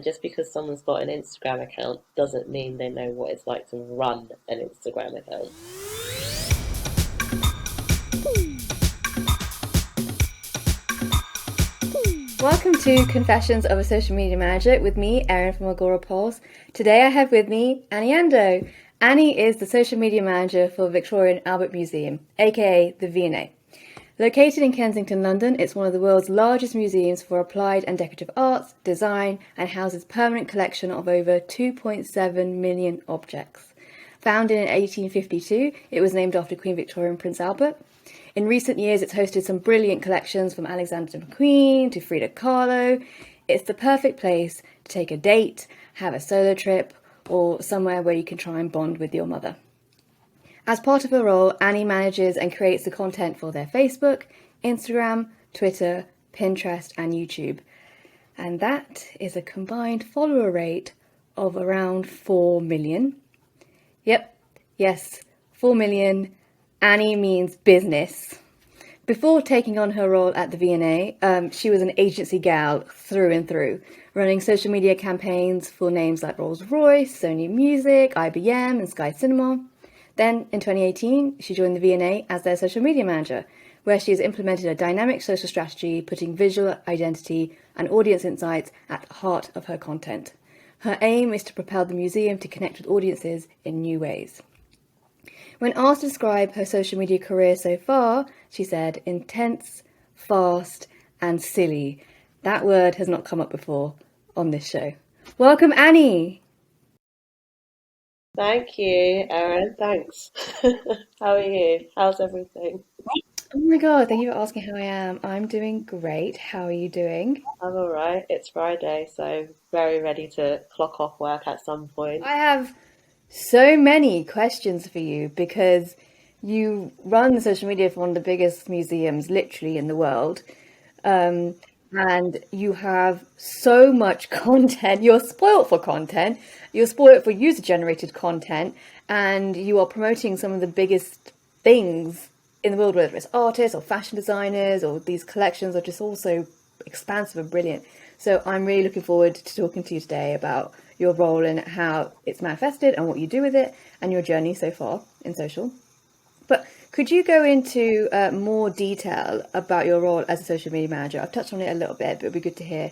Just because someone's got an Instagram account doesn't mean they know what it's like to run an Instagram account. Welcome to Confessions of a Social Media Manager with me, Erin from Agora Pulse. Today I have with me Annie Ando. Annie is the social media manager for Victoria and Albert Museum, aka the V&A. Located in Kensington, London, it's one of the world's largest museums for applied and decorative arts, design, and houses a permanent collection of over 2.7 million objects. Founded in 1852, it was named after Queen Victoria and Prince Albert. In recent years, it's hosted some brilliant collections from Alexander McQueen to Frida Kahlo. It's the perfect place to take a date, have a solo trip, or somewhere where you can try and bond with your mother. As part of her role, Annie manages and creates the content for their Facebook, Instagram, Twitter, Pinterest, and YouTube. And that is a combined follower rate of around 4 million. Yep, yes, 4 million. Annie means business. Before taking on her role at the V&A, she was an agency gal through and through, running social media campaigns for names like Rolls-Royce, Sony Music, IBM, and Sky Cinema. Then, in 2018, she joined the V&A as their social media manager, where she has implemented a dynamic social strategy, putting visual identity and audience insights at the heart of her content. Her aim is to propel the museum to connect with audiences in new ways. When asked to describe her social media career so far, she said, intense, fast, and silly. That word has not come up before on this show. Welcome, Annie. Thank you, Erin. Thanks. How are you? How's everything? Oh my God, thank you for asking how I am. I'm doing great. How are you doing? I'm all right. It's Friday, so very ready to clock off work at some point. I have so many questions for you because you run social media for one of the biggest museums literally in the world. Um, and you have so much content. You're spoilt for content. You're spoilt for user generated content. And you are promoting some of the biggest things in the world, whether it's artists or fashion designers or these collections are just all so expansive and brilliant. So I'm really looking forward to talking to you today about your role and how it's manifested and what you do with it and your journey so far in social. But could you go into more detail about your role as a social media manager? I've touched on it a little bit, but it'd be good to hear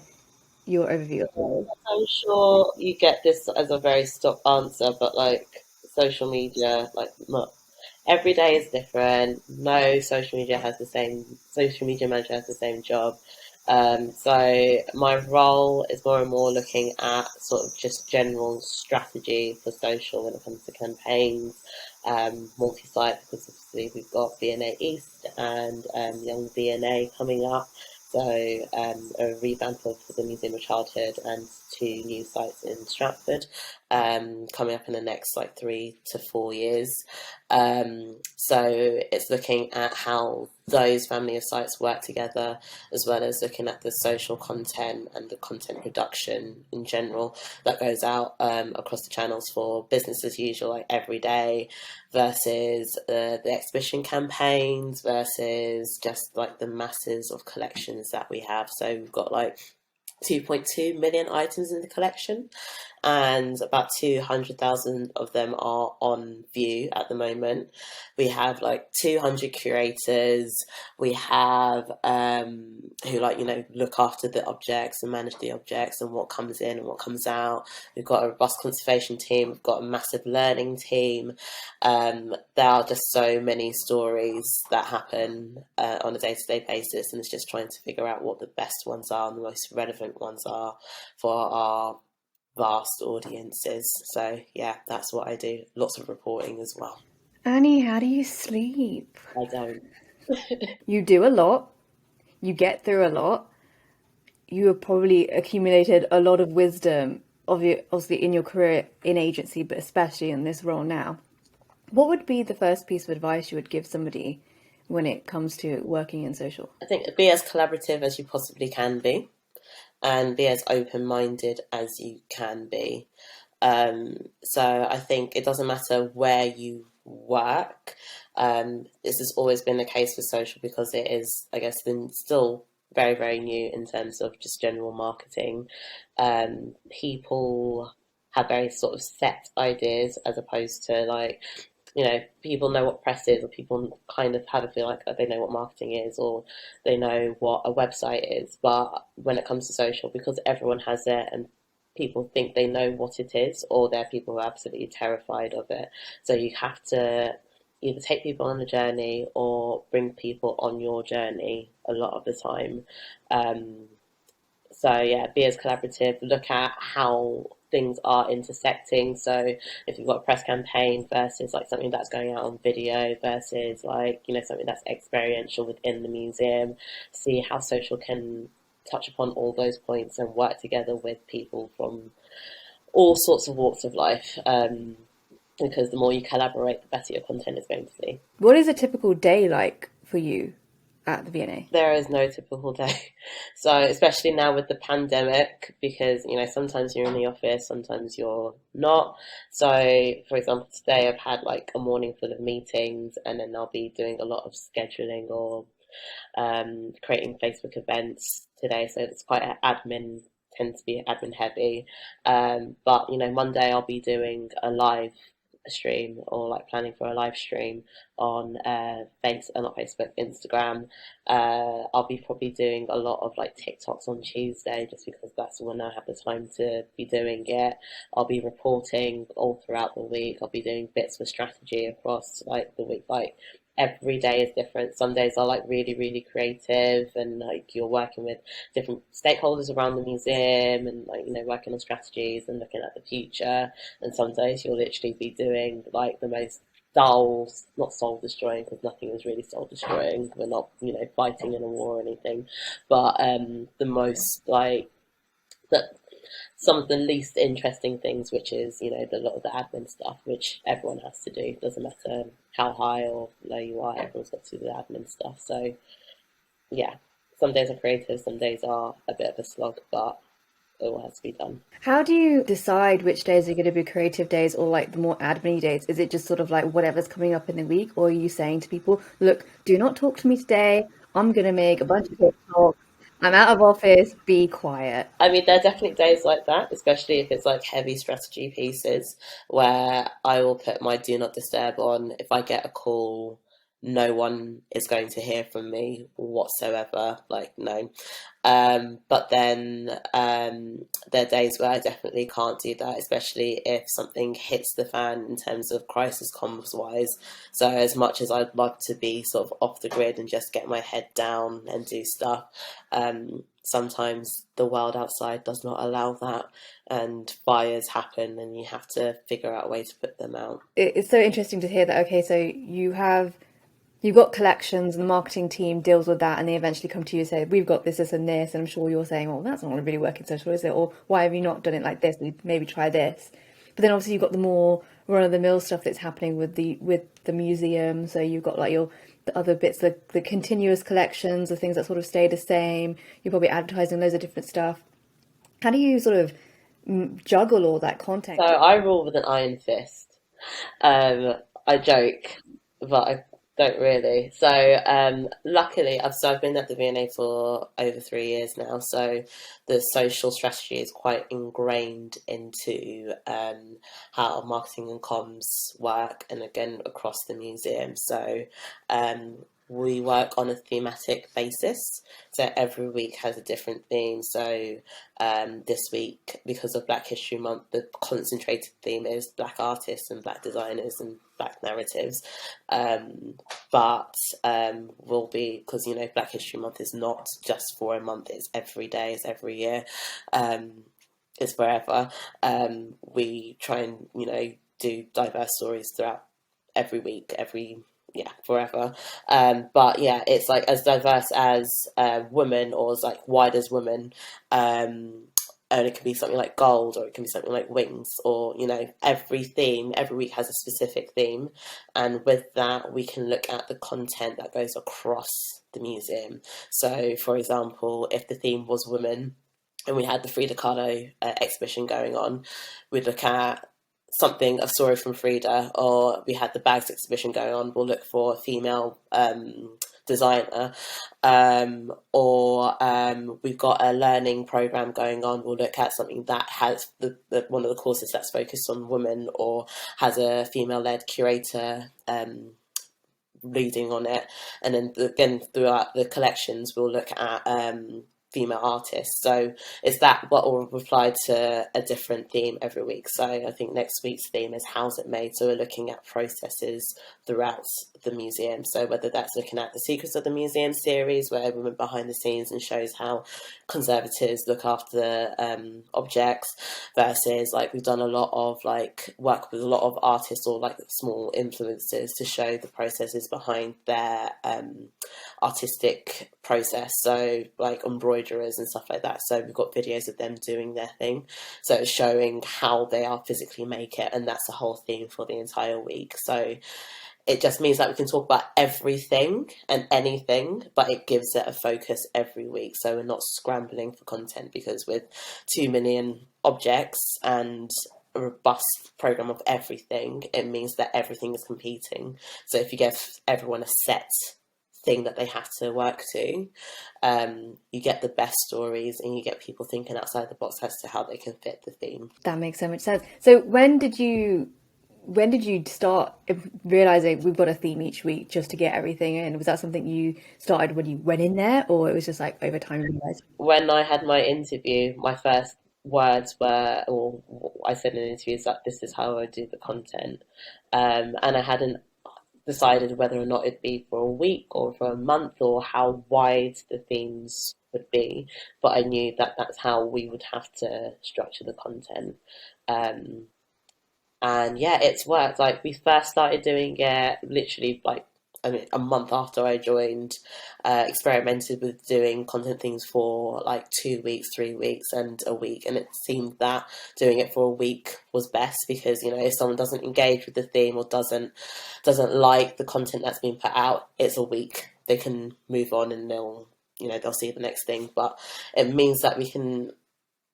your overview of the role. I'm sure you get this as a very stock answer, but like social media, every day is different. No social media has the same, social media manager has the same job. So my role is more and more looking at sort of just general strategy for social when it comes to campaigns, multi-site, because obviously we've got V&A East and Young V&A coming up. So a revamp of the Museum of Childhood and two new sites in Stratford coming up in the next like 3 to 4 years. So it's looking at how those family of sites work together, as well as looking at the social content and the content production in general that goes out across the channels for business as usual, like every day, versus the exhibition campaigns versus just like the masses of collections that we have. So we've got like 2.2 million items in the collection, and about 200,000 of them are on view at the moment. We have like 200 curators. We have who look after the objects and manage the objects and what comes in and what comes out. We've got a robust conservation team. We've got a massive learning team. There are just so many stories that happen on a day-to-day basis, and it's just trying to figure out what the best ones are and the most relevant ones are for our vast audiences. So yeah, that's what I do. Lots of reporting as well. Annie, how do you sleep? I don't. You do a lot, you get through a lot, you have probably accumulated a lot of wisdom, obviously in your career in agency, but especially in this role now. What would be the first piece of advice you would give somebody when it comes to working in social? I think be as collaborative as you possibly can be, and be as open-minded as you can be. So I think it doesn't matter where you work. This has always been the case for social because it is, I guess, still very, very new in terms of just general marketing. People have very sort of set ideas as opposed to like, people know what press is, or people kind of have a feel like they know what marketing is, or they know what a website is. But when it comes to social, because everyone has it and people think they know what it is, or there are people who are absolutely terrified of it. So you have to either take people on a journey or bring people on your journey a lot of the time. Um, so yeah, be as collaborative. Look at how things are intersecting. So if you've got a press campaign versus like something that's going out on video versus like something that's experiential within the museum, see how social can touch upon all those points and work together with people from all sorts of walks of life. Because the more you collaborate, the better your content is going to be. What is a typical day like for you at the V&A? There is no typical day. So, especially now with the pandemic, because, sometimes you're in the office, sometimes you're not. So, for example, today I've had like a morning full of meetings, and then I'll be doing a lot of scheduling or creating Facebook events today. So, it's quite admin, tends to be admin heavy. But, Monday I'll be doing a live stream, or like planning for a live stream on not Facebook, Instagram. I'll be probably doing a lot of like TikToks on Tuesday, just because that's when I have the time to be doing it. I'll be reporting all throughout the week. I'll be doing bits for strategy across like the week. Like every day is different. Some days are like really, really creative, and like you're working with different stakeholders around the museum, and like working on strategies and looking at the future. And some days you'll literally be doing like the most dull, not soul destroying, because nothing is really soul destroying. We're not fighting in a war or anything, but the most like the some of the least interesting things, which is, the lot of the admin stuff, which everyone has to do. Doesn't matter how high or low you are, everyone's got to do the admin stuff. So yeah, some days are creative, some days are a bit of a slog, but it all has to be done. How do you decide which days are going to be creative days or like the more admin days? Is it just sort of like whatever's coming up in the week, or are you saying to people, look, do not talk to me today. I'm going to make a bunch of TikToks. I'm out of office. Be quiet. I mean, there are definitely days like that, especially if it's like heavy strategy pieces where I will put my do not disturb on. If I get a call, no one is going to hear from me whatsoever. Like, no. But then there are days where I definitely can't do that, especially if something hits the fan in terms of crisis comms wise. So, as much as I'd love to be sort of off the grid and just get my head down and do stuff, sometimes the world outside does not allow that, and fires happen, and you have to figure out a way to put them out. It's so interesting to hear that. Okay, so you've got collections and the marketing team deals with that, and they eventually come to you and say, we've got this, this and this, and I'm sure you're saying, well, that's not really working social, is it? Or why have you not done it like this? Maybe try this. But then obviously you've got the more run-of-the-mill stuff that's happening with the museum. So you've got like the other bits, the continuous collections, the things that sort of stay the same. You're probably advertising loads of different stuff. How do you sort of juggle all that So content? I rule with an iron fist. I joke, but I don't really. So luckily, I've been at the V&A for over 3 years now. So the social strategy is quite ingrained into how marketing and comms work, and again across the museum. So um, we work on a thematic basis. So every week has a different theme. So this week, because of Black History Month, the concentrated theme is Black artists and Black designers and Black narratives. Um, but will be, because Black History Month is not just for a month; it's every day, it's every year, um, it's forever. We try and do diverse stories throughout every week, every yeah, forever. But yeah, it's like as diverse as women, or as like wide as women. And it can be something like gold, or it can be something like wings, or every theme every week has a specific theme, and with that we can look at the content that goes across the museum. So, for example, if the theme was women and we had the Frida Kahlo exhibition going on, we'd look at something, a story from Frida, or we had the bags exhibition going on, we'll look for female designer, or we've got a learning program going on. We'll look at something that has one of the courses that's focused on women, or has a female-led curator leading on it. And then again, throughout the collections, we'll look at female artists. So it's that, but all applied to a different theme every week. So I think next week's theme is how's it made. So we're looking at processes throughout the museum. So whether that's looking at the Secrets of the Museum series, where we went behind the scenes and shows how conservators look after objects, versus like we've done a lot of like work with a lot of artists or like small influencers to show the processes behind their artistic process. So like embroiderers and stuff like that. So we've got videos of them doing their thing. So it's showing how they are physically make it, and that's the whole theme for the entire week. So it just means that we can talk about everything and anything, but it gives it a focus every week. So we're not scrambling for content, because with 2 million objects and a robust program of everything, it means that everything is competing. So if you give everyone a set thing that they have to work to, you get the best stories, and you get people thinking outside the box as to how they can fit the theme. That makes so much sense. So when did you start realizing we've got a theme each week just to get everything in? Was that something you started when you went in there, or it was just like over time you realized? When I had my interview, my first words were, or I said in interviews, that this is how I do the content. And I hadn't decided whether or not it'd be for a week or for a month, or how wide the themes would be. But I knew that that's how we would have to structure the content. Um, and yeah, it's worked. Like we first started doing it literally like, I mean, a month after I joined, experimented with doing content things for like 2 weeks, 3 weeks, and a week. And it seemed that doing it for a week was best, because you know, if someone doesn't engage with the theme, or doesn't like the content that's being put out, it's a week. They can move on, and they'll see the next thing. But it means that we can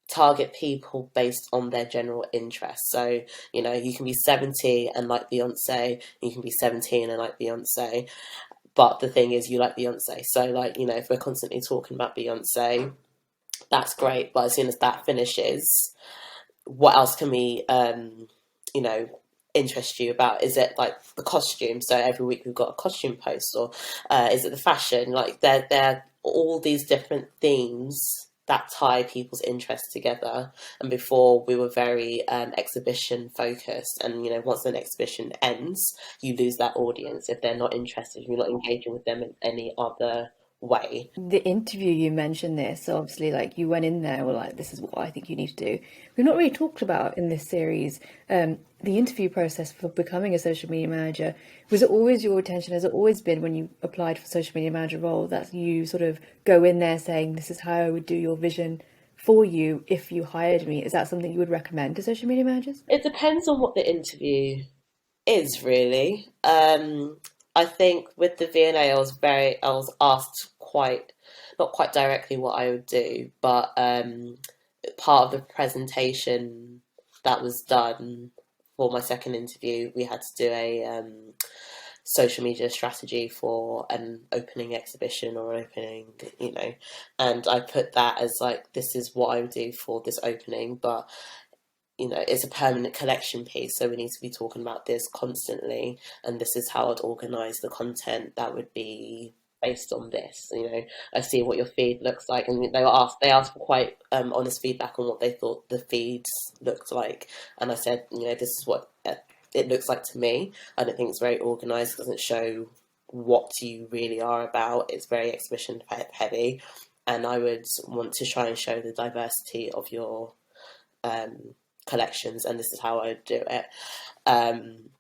target people based on their general interests. So, you know, you can be 70 and like Beyonce, you can be 17 and like Beyonce. But the thing is, you like Beyonce. So, like, you know, if we're constantly talking about Beyonce, that's great. But as soon as that finishes, what else can we, you know, interest you about? Is it like the costume? So every week we've got a costume post, or is it the fashion? Like, they're all these different themes that tie people's interests together. And before, we were very exhibition focused, and you know, once an exhibition ends, you lose that audience if they're not interested, if you're not engaging with them in any other way. The interview, you mentioned this, so obviously like you went in there, were like, this is what I think you need to do. We've not really talked about in this series the interview process for becoming a social media manager. Was it always your intention, has it always been when you applied for social media manager role, that you sort of go in there saying, this is how I would do your vision for you if you hired me? Is that something you would recommend to social media managers? It depends on what the interview is, really. I think with the V&A, I was asked quite, not quite directly what I would do, but part of the presentation that was done for my second interview, we had to do a social media strategy for an opening exhibition or opening, you know, and I put that as like, this is what I would do for this opening, but you know, it's a permanent collection piece, so we need to be talking about this constantly, and this is how I'd organise the content that would be based on this. You know, I see what your feed looks like, and they asked for quite honest feedback on what they thought the feeds looked like, and I said, you know, this is what it looks like to me. I don't think it's very organised. It doesn't show what you really are about. It's very exhibition heavy, and I would want to try and show the diversity of your um, collections, and this is how I would do it. Um,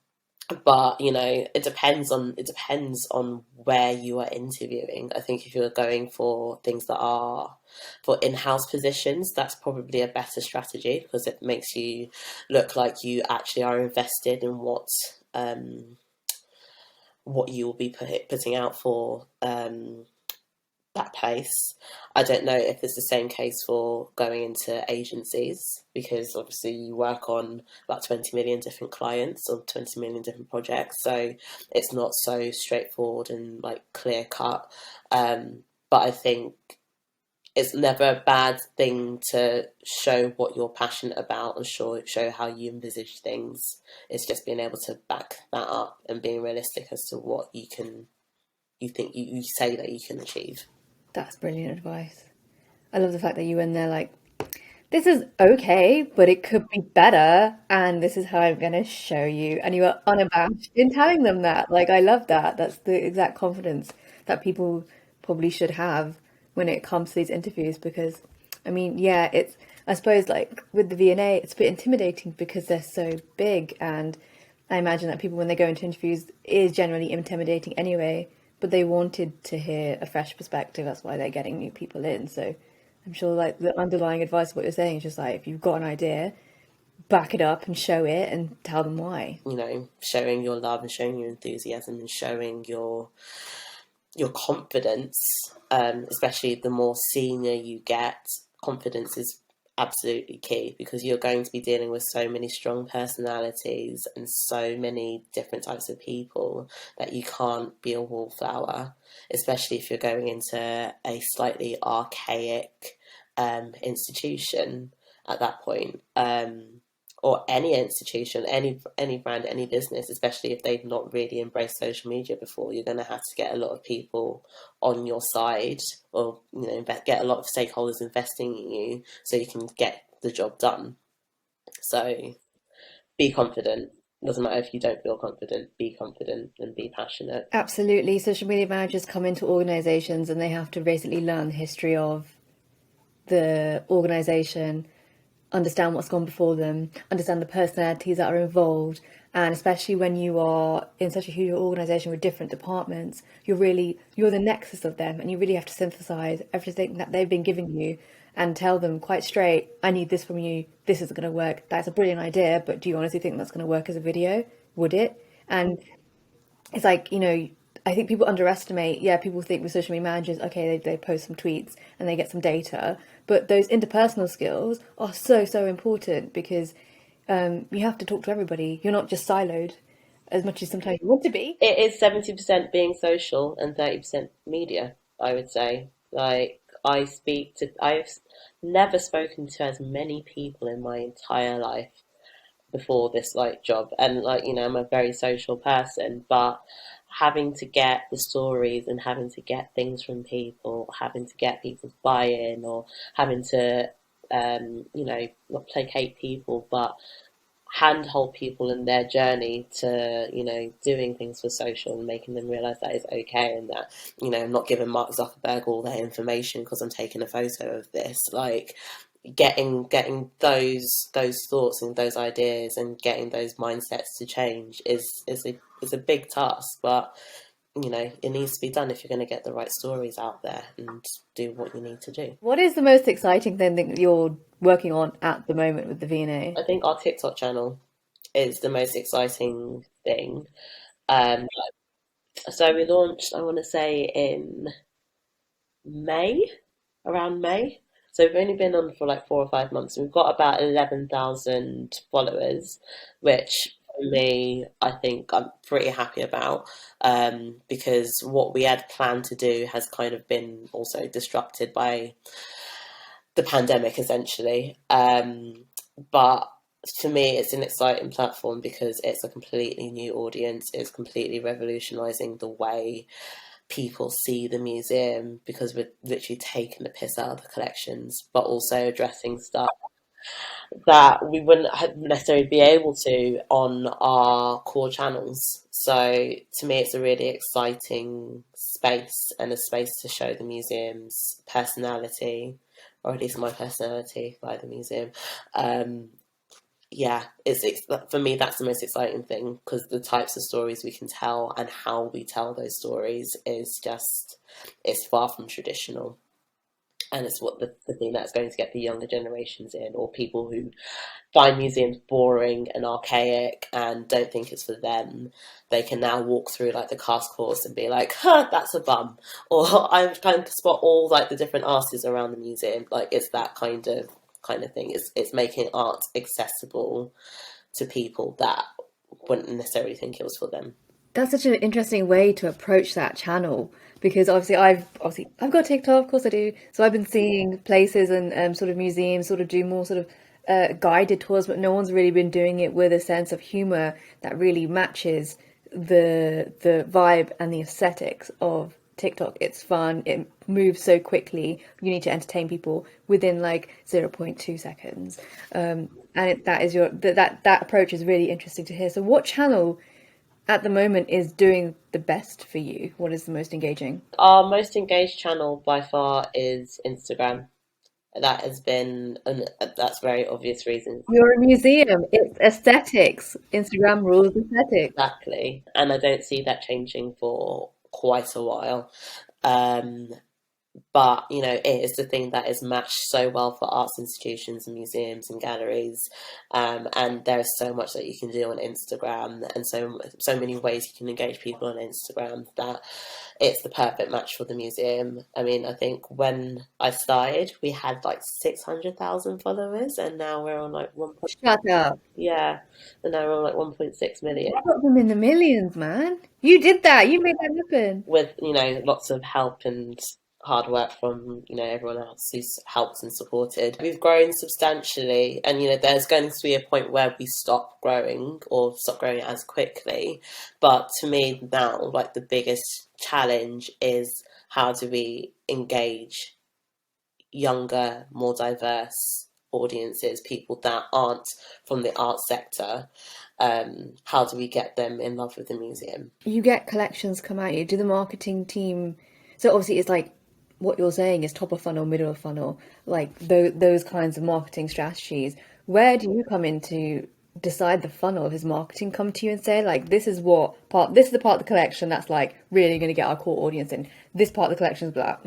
but you know, it depends on where you are interviewing. I think if you're going for things that are for in-house positions, that's probably a better strategy, because it makes you look like you actually are invested in what you will be putting out for that pace. I don't know if it's the same case for going into agencies, because obviously you work on about 20 million different clients or 20 million different projects. So it's not so straightforward and like clear cut. But I think it's never a bad thing to show what you're passionate about and show how you envisage things. It's just being able to back that up and being realistic as to what you say that you can achieve. That's brilliant advice. I love the fact that you went there like, this is okay, but it could be better, and this is how I'm going to show you. And you are unabashed in telling them that. Like, I love that. That's the exact confidence that people probably should have when it comes to these interviews. Because, I mean, yeah, I suppose, like with the V&A, it's a bit intimidating because they're so big. And I imagine that people, when they go into interviews, it is generally intimidating anyway. But they wanted to hear a fresh perspective. That's why they're getting new people in. So I'm sure like the underlying advice of what you're saying is just like if you've got an idea, back it up and show it and tell them why. Showing your love and showing your enthusiasm and showing your confidence, especially the more senior you get, confidence is absolutely key, because you're going to be dealing with so many strong personalities and so many different types of people that you can't be a wallflower, especially if you're going into a slightly archaic institution at that point. Or any institution, any brand, any business, especially if they've not really embraced social media before, you're going to have to get a lot of people on your side, or get a lot of stakeholders investing in you so you can get the job done. So be confident. Doesn't matter if you don't feel confident. Be confident and be passionate. Absolutely. Social media managers come into organizations and they have to basically learn the history of the organization, understand what's gone before them, understand the personalities that are involved. And especially when you are in such a huge organization with different departments, you're the nexus of them, and you really have to synthesize everything that they've been giving you and tell them quite straight, I need this from you, this isn't going to work, that's a brilliant idea, but do you honestly think that's going to work as a video? Would it? And it's like, I think people underestimate, yeah, people think with social media managers, okay, they post some tweets and they get some data, but those interpersonal skills are so, so important because you have to talk to everybody. You're not just siloed as much as sometimes you want to be. It is 70% being social and 30% media, I would say. Like, I've never spoken to as many people in my entire life before this like job, and like I'm a very social person, but having to get the stories and having to get things from people, having to get people's buy-in, or having to not placate people but handhold people in their journey to doing things for social and making them realize that it's okay, and that I'm not giving Mark Zuckerberg all their information because I'm taking a photo of this. Like, getting those thoughts and those ideas and getting those mindsets to change is a big task, but it needs to be done if you're going to get the right stories out there and do what you need to do. What is the most exciting thing that you're working on at the moment with the V&A? I think our TikTok channel is the most exciting thing. Um, so we launched, I want to say, in May, around May. So we've only been on for like 4 or 5 months. We've got about 11,000 followers, which for me, I think I'm pretty happy about, because what we had planned to do has kind of been also disrupted by the pandemic, essentially. But for me, it's an exciting platform because it's a completely new audience. It's completely revolutionizing the way people see the museum, because we're literally taking the piss out of the collections, but also addressing stuff that we wouldn't necessarily be able to on our core channels. So to me, it's a really exciting space and a space to show the museum's personality, or at least my personality by the museum. Yeah, for me, that's the most exciting thing, because the types of stories we can tell and how we tell those stories is just, it's far from traditional. and it's what the thing that's going to get the younger generations in, or people who find museums boring and archaic and don't think it's for them. They can now walk through like the cast course and be like, huh, that's a bum. Or I'm trying to spot all like the different artists around the museum. Like it's that kind of thing. It's making art accessible to people that wouldn't necessarily think it was for them. That's such an interesting way to approach that channel because I've got TikTok, of course I do. So I've been seeing places and sort of museums sort of do more sort of guided tours, but no one's really been doing it with a sense of humor that really matches the vibe and the aesthetics of TikTok. It's fun. It moves so quickly. You need to entertain people within like zero point 0.2 seconds. That is that approach is really interesting to hear. So what channel at the moment is doing the best for you? What is the most engaging? Our most engaged channel by far is Instagram. That has been, and that's very obvious reasons. You're a museum. It's aesthetics. Instagram rules aesthetics. Exactly. And I don't see that changing for quite a while. Um, but it is the thing that is matched so well for arts institutions and museums and galleries, and there is so much that you can do on Instagram, and so many ways you can engage people on Instagram, that it's the perfect match for the museum. I mean, I think when I started we had like 600,000 followers, and now we're on like one point, Shut up. yeah, and now we're on like 1.6 million, You got them in the millions, man. You did that. You made that happen. with lots of help and hard work from everyone else who's helped and supported. We've grown substantially, and there's going to be a point where we stop growing or stop growing as quickly. But to me now, like, the biggest challenge is how do we engage younger, more diverse audiences, people that aren't from the art sector. How do we get them in love with the museum? You get collections come at you. Do the marketing team? So obviously, it's like what you're saying is top of funnel, middle of funnel, like those kinds of marketing strategies. Where do you come in to decide the funnel? Does marketing come to you and say, like, this is the part of the collection that's like really going to get our core audience in. This part of the collection is like,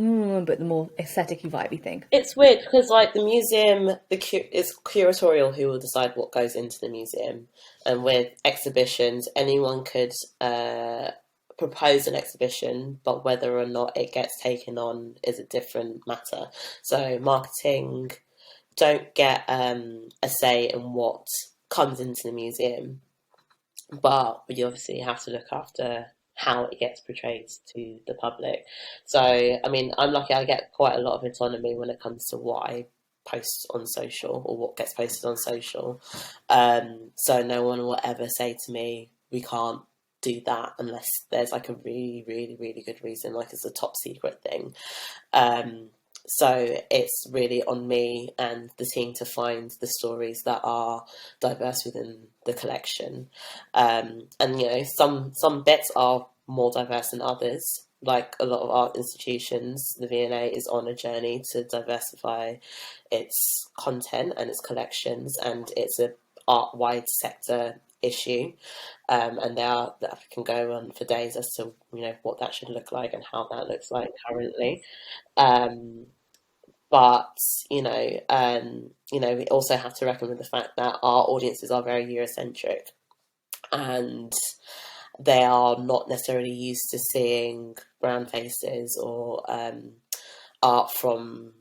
but the more aesthetic-y, vibey thing. It's weird because, like, the museum, it's curatorial who will decide what goes into the museum, and with exhibitions, anyone could propose an exhibition, but whether or not it gets taken on is a different matter. So marketing don't get a say in what comes into the museum, but we obviously have to look after how it gets portrayed to the public. So, I mean, I'm lucky I get quite a lot of autonomy when it comes to what I post on social or what gets posted on social. So no one will ever say to me, we can't do that unless there's like a really, really, really good reason, like it's a top secret thing. Um, so it's really on me and the team to find the stories that are diverse within the collection. And some bits are more diverse than others. Like a lot of art institutions, the V&A is on a journey to diversify its content and its collections, and it's a art-wide sector issue. And that can go on for days as to what that should look like and how that looks like currently. Um, but we also have to reckon with the fact that our audiences are very Eurocentric, and they are not necessarily used to seeing brown faces or art from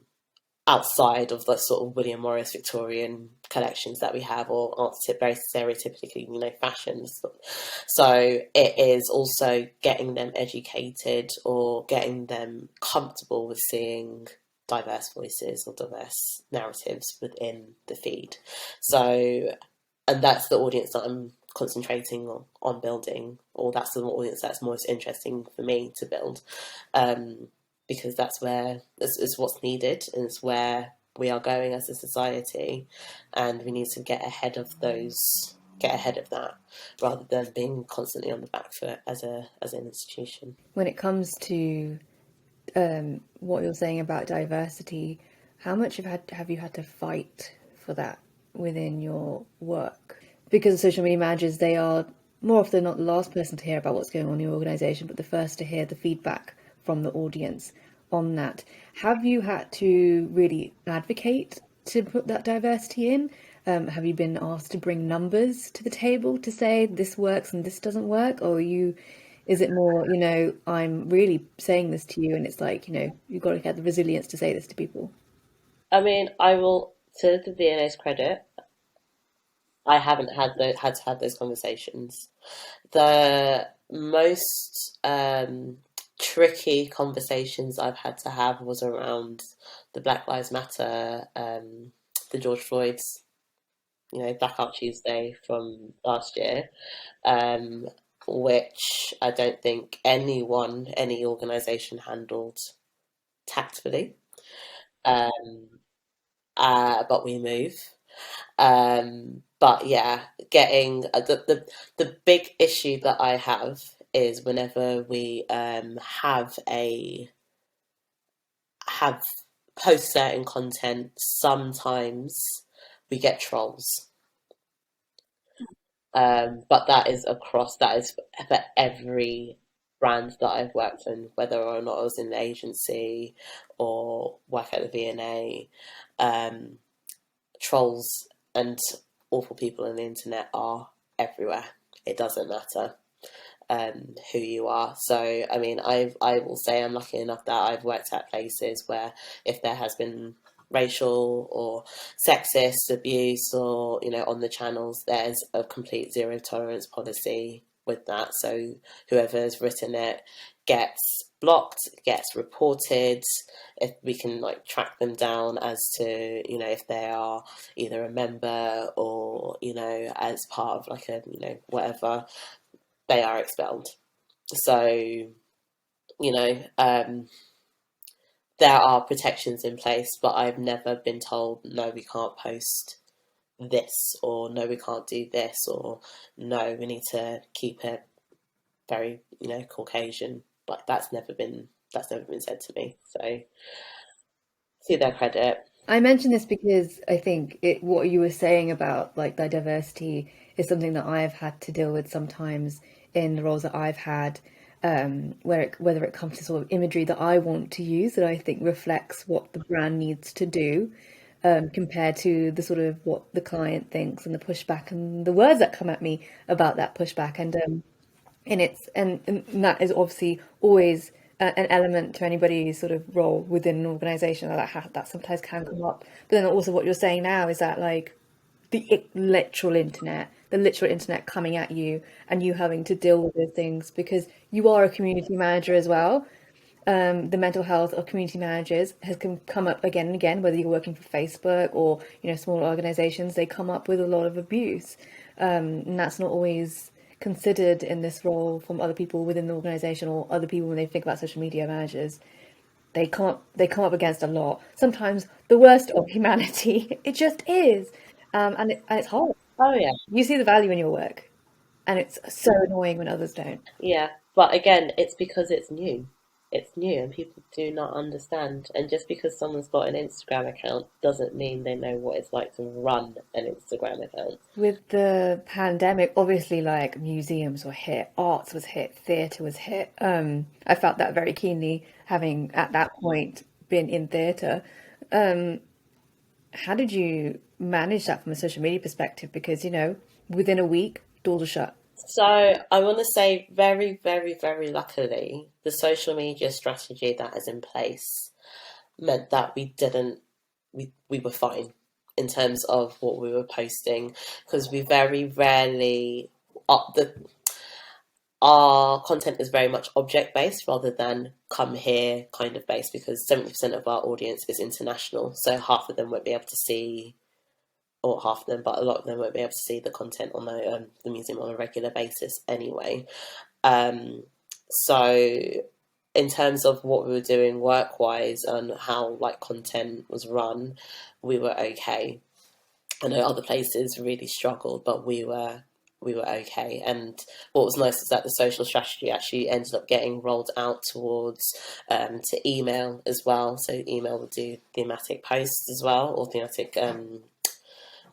outside of the sort of William Morris Victorian collections that we have, or aren't very stereotypically, fashions. So it is also getting them educated or getting them comfortable with seeing diverse voices or diverse narratives within the feed. So, and that's the audience that I'm concentrating on building, or that's the audience that's most interesting for me to build. Because that's where it's what's needed, and it's where we are going as a society, and we need to get ahead of that, rather than being constantly on the back foot as an institution. When it comes to what you're saying about diversity, how much have you had to fight for that within your work? Because social media managers, they are more often not the last person to hear about what's going on in your organization, but the first to hear the feedback from the audience on that. Have you had to really advocate to put that diversity in? Have you been asked to bring numbers to the table to say this works and this doesn't work? Or is it more, I'm really saying this to you and it's like, you've got to get the resilience to say this to people? I mean, I will, to the V&A's credit, I haven't had to have those conversations. The most tricky conversations I've had to have was around the Black Lives Matter, the George Floyd's, Blackout Tuesday from last year, um, which I don't think any organisation handled tactfully. Um, but we move. But yeah, getting the big issue that I have is whenever we have post certain content, sometimes we get trolls. But that is for every brand that I've worked in, whether or not I was in the agency or work at the V&A. Um, Trolls and awful people on the internet are everywhere. It doesn't matter who you are. So, I mean, I will say I'm lucky enough that I've worked at places where if there has been racial or sexist abuse or on the channels, there's a complete zero tolerance policy with that. So whoever's written it gets blocked, gets reported. If we can like track them down as to if they are either a member or as part of like a whatever, they are expelled. So, there are protections in place, but I've never been told, no, we can't post this, or no, we can't do this, or no, we need to keep it very, Caucasian. Like that's never been said to me. So, to their credit. I mention this because I think what you were saying about like the diversity is something that I've had to deal with sometimes in the roles that I've had, whether it comes to sort of imagery that I want to use that I think reflects what the brand needs to do, compared to the sort of what the client thinks and the pushback and the words that come at me about that pushback. And that is obviously always an element to anybody's sort of role within an organization that sometimes can come up. But then also what you're saying now is that like the literal internet coming at you and you having to deal with those things because you are a community manager as well. The mental health of community managers has come up again and again, whether you're working for Facebook or smaller organizations, they come up with a lot of abuse, and that's not always considered in this role from other people within the organization or other people when they think about social media managers. They come up against a lot. Sometimes the worst of humanity. It just is, and it's hard. Oh yeah. You see the value in your work, and it's so annoying when others don't. Yeah, but again, it's because it's new. It's new and people do not understand. And just because someone's got an Instagram account doesn't mean they know what it's like to run an Instagram account. With the pandemic, obviously, like museums were hit, arts was hit, theatre was hit. I felt that very keenly, having at that point been in theatre. Um, how did you manage that from a social media perspective? Because, within a week, doors are shut. So I want to say very, very, very luckily, the social media strategy that is in place meant that we were fine in terms of what we were posting because we very rarely up the our content is very much object based rather than come here kind of based because 70% of our audience is international, so half of them won't be able to see, or half of them, but a lot of them won't be able to see the content on the museum on a regular basis anyway. um, so in terms of what we were doing work wise and how like content was run, we were okay. I know other places really struggled, but we were okay. And what was nice is that the social strategy actually ended up getting rolled out towards to email as well. So email would do thematic posts as well, or thematic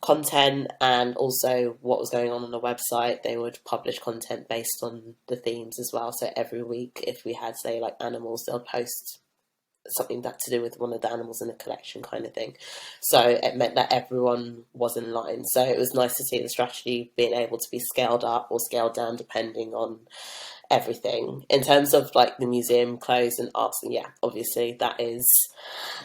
content, and also what was going on the website. They would publish content based on the themes as well. So every week, if we had say like animals, they'll post something that to do with one of the animals in the collection kind of thing. So it meant that everyone was in line. So it was nice to see the strategy being able to be scaled up or scaled down depending on everything. In terms of like the museum clothes and arts, and yeah, obviously that is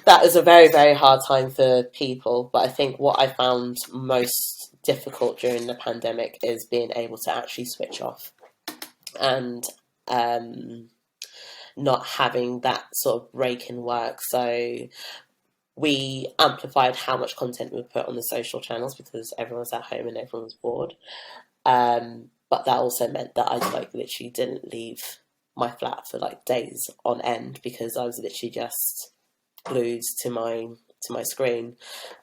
a very, very hard time for people. But I think what I found most difficult during the pandemic is being able to actually switch off and um not having that sort of break in work. So we amplified how much content we put on the social channels because everyone's at home and everyone's bored. But that also meant that I like literally didn't leave my flat for like days on end because I was literally just glued to my screen,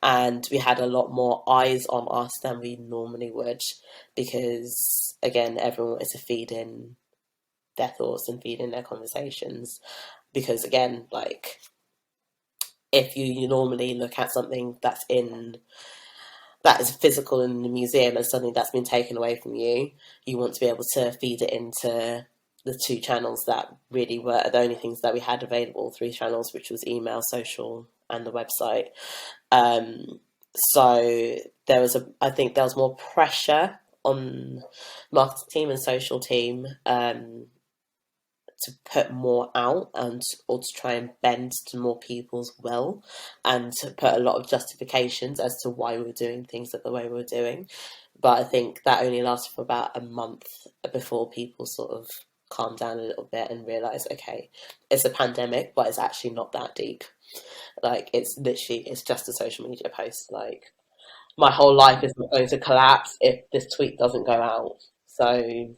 and we had a lot more eyes on us than we normally would because again everyone wanted to feed in their thoughts and feed in their conversations because again like if you normally look at something that is physical in the museum and something that's been taken away from you, you want to be able to feed it into the two channels that really were the only things that we had available, three channels, which was email, social, and the website. Um, so I think there was more pressure on marketing team and social team to put more out and or to try and bend to more people's will and to put a lot of justifications as to why we were doing things the way we were doing. But I think that only lasted for about a month before people sort of calmed down a little bit and realised, okay, it's a pandemic, but it's actually not that deep. Like it's just a social media post. Like my whole life is not going to collapse if this tweet doesn't go out. So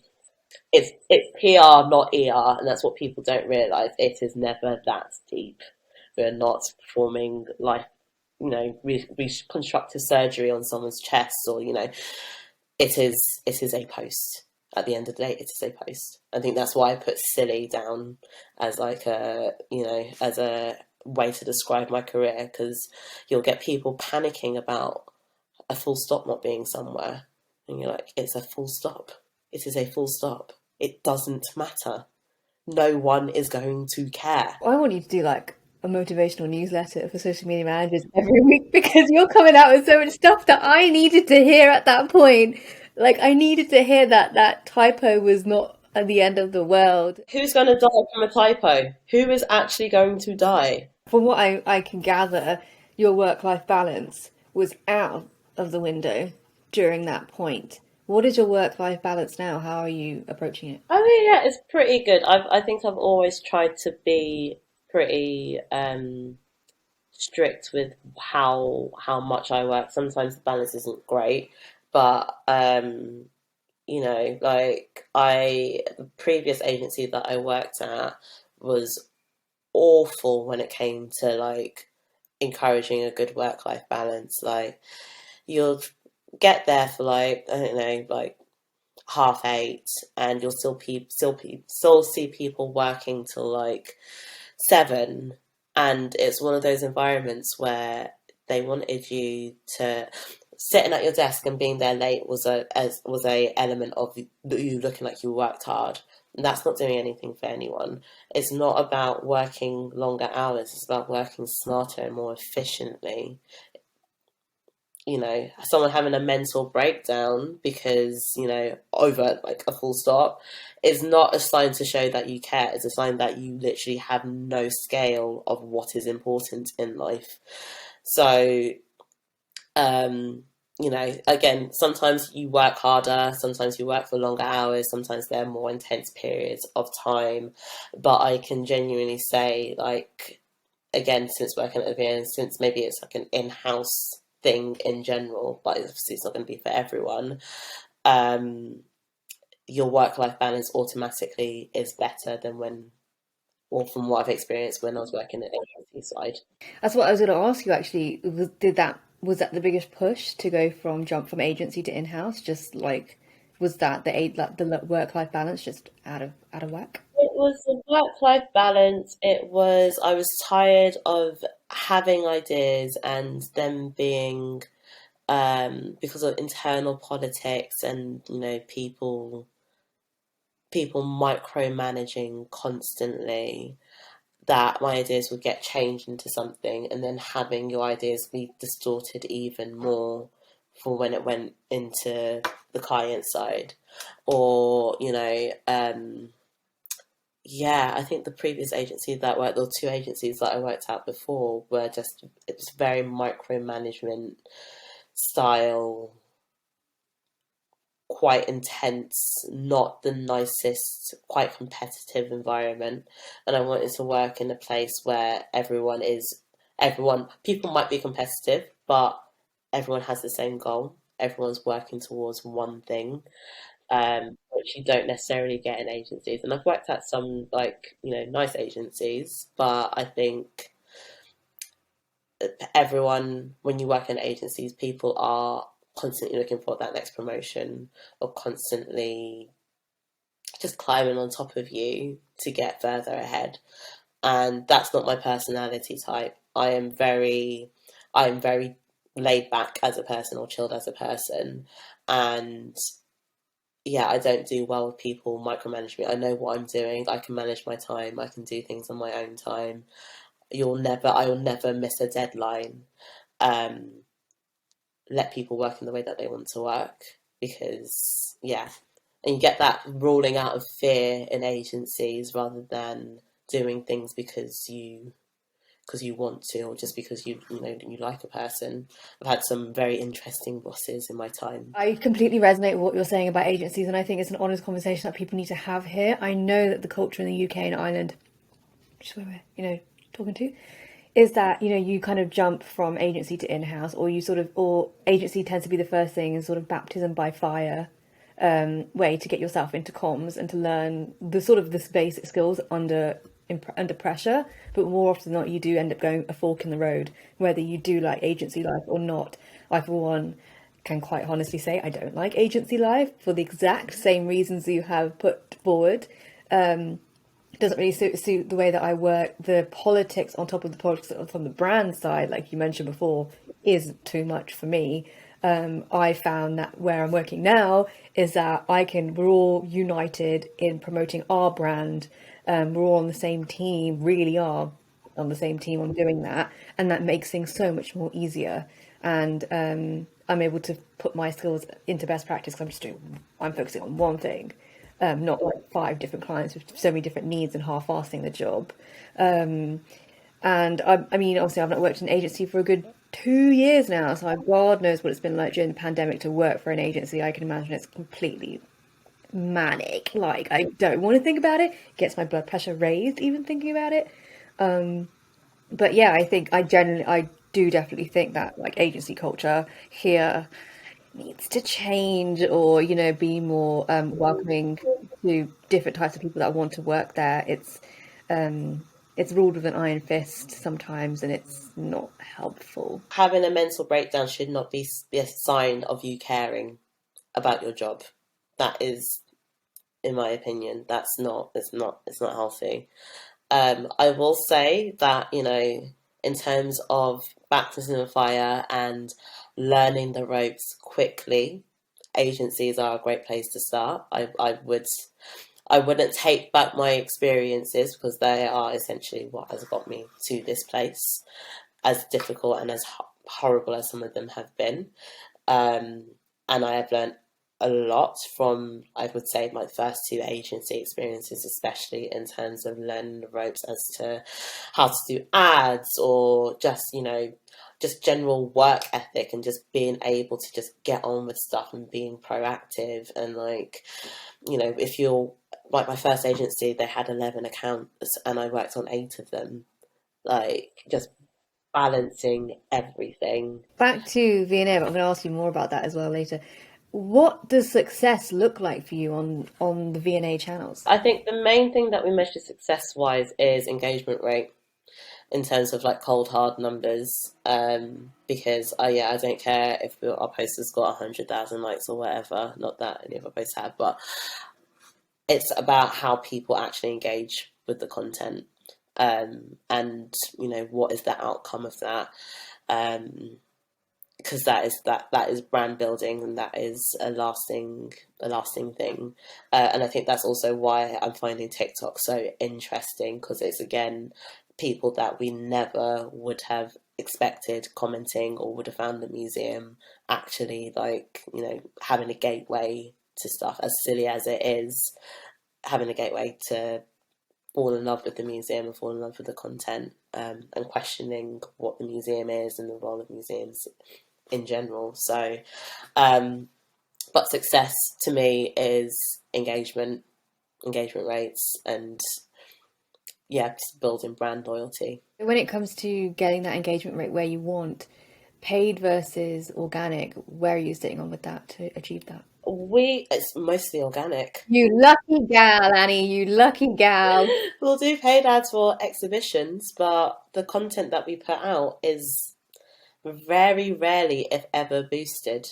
it's PR, not ER, and that's what people don't realise. It is never that deep. We're not performing like reconstructive surgery on someone's chest, or it is a post. At the end of the day, it is a post. I think that's why I put silly down as like as a way to describe my career because you'll get people panicking about a full stop not being somewhere, and you're like, it's a full stop. It is a full stop. It doesn't matter. No one is going to care. I want you to do like a motivational newsletter for social media managers every week because you're coming out with so much stuff that I needed to hear at that point. Like I needed to hear that that typo was not at the end of the world. Who's going to die from a typo? Who is actually going to die? From what I can gather, your work-life balance was out of the window during that point. What is your work-life balance now? How are you approaching it? I mean, yeah, it's pretty good. I think I've always tried to be pretty strict with how much I work. Sometimes the balance isn't great, but like the previous agency that I worked at was awful when it came to like encouraging a good work-life balance. Like you'll get there for like I don't know, like 8:30, and you'll still see people working till like 7, and it's one of those environments where they wanted you to sitting at your desk and being there late was a element of you looking like you worked hard. And that's not doing anything for anyone. It's not about working longer hours. It's about working smarter and more efficiently. Someone having a mental breakdown because, over like a full stop is not a sign to show that you care. It's a sign that you literally have no scale of what is important in life. So, again, sometimes you work harder, sometimes you work for longer hours, sometimes there are more intense periods of time. But I can genuinely say, like, again, since working at the VN, since maybe it's like an in-house thing in general, but obviously it's not going to be for everyone. Um, your work-life balance automatically is better than or from what I've experienced when I was working at the agency side. That's what I was going to ask you actually. Was that the biggest push to go from jump from agency to in-house? Just like was that the work-life balance just out of whack? It was a work-life balance. I was tired of having ideas and them being because of internal politics and people micromanaging constantly. that my ideas would get changed into something, and then having your ideas be distorted even more for when it went into the client side. Or, yeah, I think the previous agency that worked, or two agencies that I worked at before, were just, it was very micromanagement style, quite intense, not the nicest, quite competitive environment. And I wanted to work in a place where people might be competitive, but everyone has the same goal. Everyone's working towards one thing, which you don't necessarily get in agencies. And I've worked at some, like, nice agencies, but I think everyone, when you work in agencies, people are constantly looking for that next promotion, or constantly just climbing on top of you to get further ahead. And that's not my personality type. I am very laid back as a person, or chilled as a person. And yeah, I don't do well with people micromanage me. I know what I'm doing. I can manage my time. I can do things on my own time. I will never miss a deadline. Um, Let people work in the way that they want to work, because yeah, and you get that ruling out of fear in agencies, rather than doing things because you want to, or just because you like a person. I've had some very interesting bosses in my time. I completely resonate with what you're saying about agencies, and I think it's an honest conversation that people need to have here. I know that the culture in the UK and Ireland, which is where we're, talking to, is that, you kind of jump from agency to in-house, or or agency tends to be the first thing, and sort of baptism by fire way to get yourself into comms and to learn this basic skills under pressure. But more often than not, you do end up going a fork in the road, whether you do like agency life or not. I, for one, can quite honestly say I don't like agency life for the exact same reasons you have put forward. It doesn't really suit the way that I work. The politics on top of the politics from the brand side, like you mentioned before, is too much for me. I found that where I'm working now is that we're all united in promoting our brand. We're all on the same team, really are on the same team on doing that. And that makes things so much more easier. And I'm able to put my skills into best practice because I'm focusing on one thing, not like five different clients with so many different needs and half-assing the job. And I mean, obviously, I've not worked in an agency for a good 2 years now, so God knows what it's been like during the pandemic to work for an agency. I can imagine it's completely manic. Like, I don't want to think about it. It gets my blood pressure raised even thinking about it. But yeah, I do definitely think that like agency culture here needs to change, or be more welcoming to different types of people that want to work there. It's ruled with an iron fist sometimes, and it's not helpful. Having a mental breakdown should not be a sign of you caring about your job. That is, in my opinion, it's not healthy. I will say that, in terms of baptism of fire and learning the ropes quickly, agencies are a great place to start. I wouldn't take back my experiences, because they are essentially what has got me to this place, as difficult and as horrible as some of them have been. Um, and I have learned a lot from, I would say, my first two agency experiences, especially in terms of learning the ropes as to how to do ads, or just general work ethic, and just being able to just get on with stuff and being proactive. And like, if you're like, my first agency, they had 11 accounts and I worked on 8 of them, like, just balancing everything. Back to V&A, but I'm going to ask you more about that as well later. What does success look like for you on the V&A channels? I think the main thing that we measure success wise is engagement rate, in terms of like cold hard numbers. Because yeah, I don't care if our post has got 100,000 likes or whatever. Not that any of our posts have, but it's about how people actually engage with the content. And what is the outcome of that? because that is brand building, and that is a lasting thing. And I think that's also why I'm finding TikTok so interesting, because it's again people that we never would have expected commenting or would have found the museum, actually, like, having a gateway to stuff, as silly as it is, having a gateway to fall in love with the museum and fall in love with the content, and questioning what the museum is and the role of museums in general. So, um, but success to me is engagement rates, and yeah, just building brand loyalty. When it comes to getting that engagement rate where you want, paid versus organic, where are you sitting on with that to achieve that? It's mostly organic. You lucky gal, Annie, you lucky gal. We'll do paid ads for exhibitions, but the content that we put out is very rarely, if ever, boosted.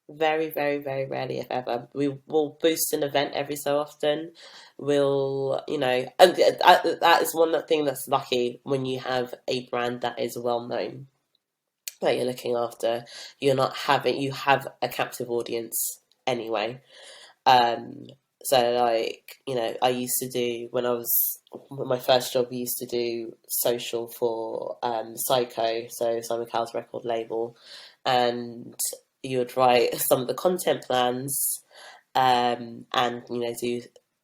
Very, very, very rarely, if ever. We will boost an event every so often. And that is one thing that's lucky when you have a brand that is well known, that you're looking after. You have a captive audience anyway. Um, so like, I used to do, my first job, we used to do social for Psycho, so Simon Cowell's record label, and you would write some of the content plans, and do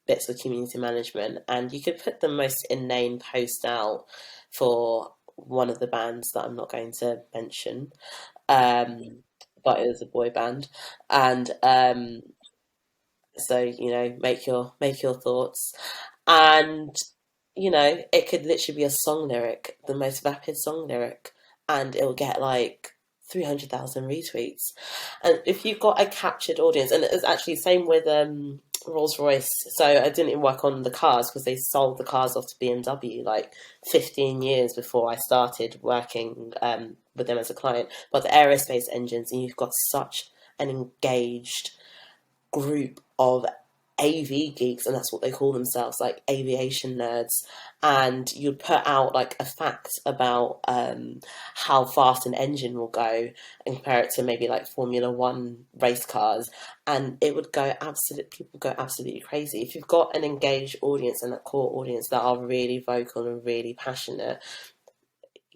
bits of community management, and you could put the most inane post out for one of the bands that I'm not going to mention, um, but it was a boy band, and so make your thoughts, and it could literally be a song lyric, the most vapid song lyric, and it'll get like 300,000 retweets. And if you've got a captured audience, and it's actually the same with Rolls Royce. So I didn't work on the cars because they sold the cars off to BMW like 15 years before I started working with them as a client. But the aerospace engines, and you've got such an engaged group of AV geeks, and that's what they call themselves, like aviation nerds. And you'd put out like a fact about how fast an engine will go, and compare it to maybe like Formula One race cars, and it would go absolute. People go absolutely crazy if you've got an engaged audience and a core audience that are really vocal and really passionate.